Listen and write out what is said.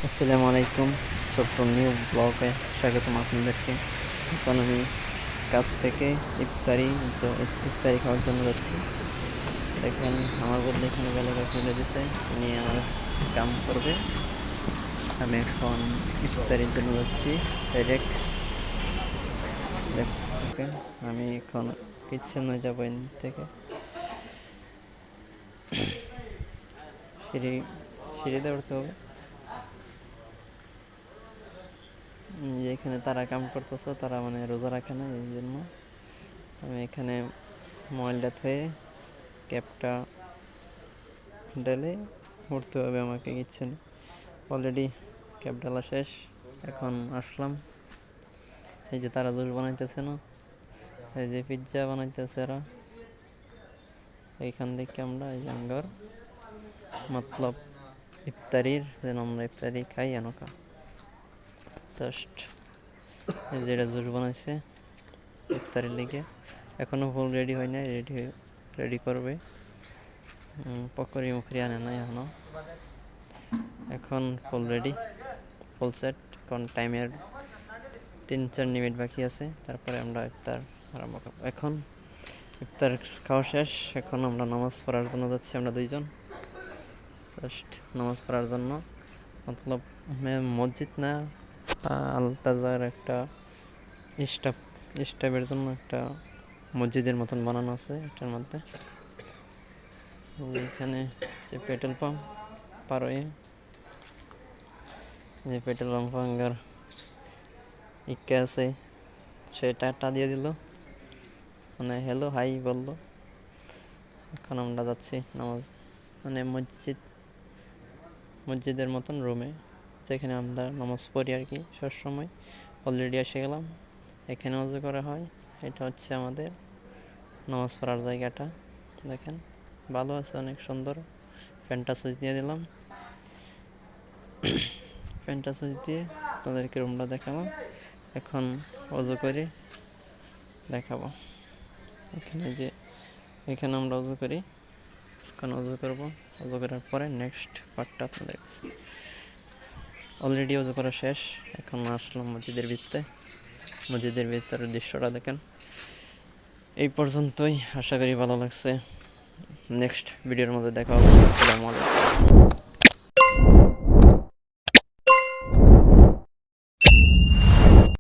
আসসালামু আলাইকুম। ছোট্ট নিউ ব্লগে স্বাগতম আপনাদেরকে। এখন আমি কাজ থেকে ইফতারি খাওয়ার জন্য যাচ্ছি। দেখেন আমার বদলে এখানে বেলাটা ফেলে দিছে, উনি আমার কাম করবে। আমি এখন ইফতারির জন্য যাচ্ছি ডাইরেক্ট। ওকে, আমি এখন কিচেনে যাবো এখান থেকে। সিঁড়ি সিঁড়িতে উঠতে হবে। এখানে তারা কাম করতেছে, তারা মানে রোজা রাখে না, এই জন্য আমি এখানে মোবাইলটা থয়ে ক্যাবটা ঢেলে উঠতে হবে আমাকে কিচ্ছেন। অলরেডি ক্যাব ঢালা শেষ, এখন আসলাম। এই যে তারা জুস বানাইতেছে না, এই যে পিৎজা বানাইতেছে এরা। এইখান থেকে আমরা এই জাঙ্গার মতলব ইফতারির যেন আমরা ইফতারি খাই এনকা জাস্ট। এই যেটা জুস বানাইছে ইফতারির লিগে, এখনো ফুল রেডি হয় নাই, রেডি করবে। পকরি মুখরি আনে নাই এখনো, এখন ফুল রেডি, ফুল সেট। এখন টাইমের 3-4 মিনিট বাকি আছে, তারপরে আমরা ইফতার আরম্ভ করব। এখন ইফতার খাওয়া শেষ, এখন আমরা নামাজ পড়ার জন্য যাচ্ছি। আমরা দুইজন জাস্ট নামাজ পড়ার জন্য, মতলব মসজিদ না, আলতাজার একটা স্টাফের জন্য একটা মসজিদের মতন বানানো আছে এটার মধ্যে। এখানে যে পেট্রোল পাম্প পার হয়ে, যে পেট্রোল পাম্প আঙ্গার ইকে আছে, সে টাটা দিয়ে দিল, মানে হ্যালো হাই বললো। এখন আমরা যাচ্ছি নামাজ, মানে মসজিদের মতন রুমে, যেখানে আমরা নামাজ পড়ি আর কি সবসময়। অলরেডি এসে গেলাম, এখানে ওযু করা হয়। এটা হচ্ছে আমাদের নামাজ পড়ার জায়গাটা। দেখেন ভালো আছে, অনেক সুন্দর। ফ্যানটা সুইচ দিয়ে দিলাম, ফ্যানটা সুইচ দিয়ে আপনাদেরকে রুমটা দেখাবো। এখন ওযু করে দেখাবো। এখানে আমরা ওযু করি, এখন ওযু করবো। ওযু করার পরে নেক্সট পার্টটা আপনাদের কাছে। অলরেডি ওযু করা শেষ, এখন আসলাম মসজিদের ভিতরের দৃশ্যটা দেখেন। এই পর্যন্তই, আশা করি ভালো লাগছে। নেক্সট ভিডিওর মধ্যে দেখা হবে। আসসালামু আলাইকুম।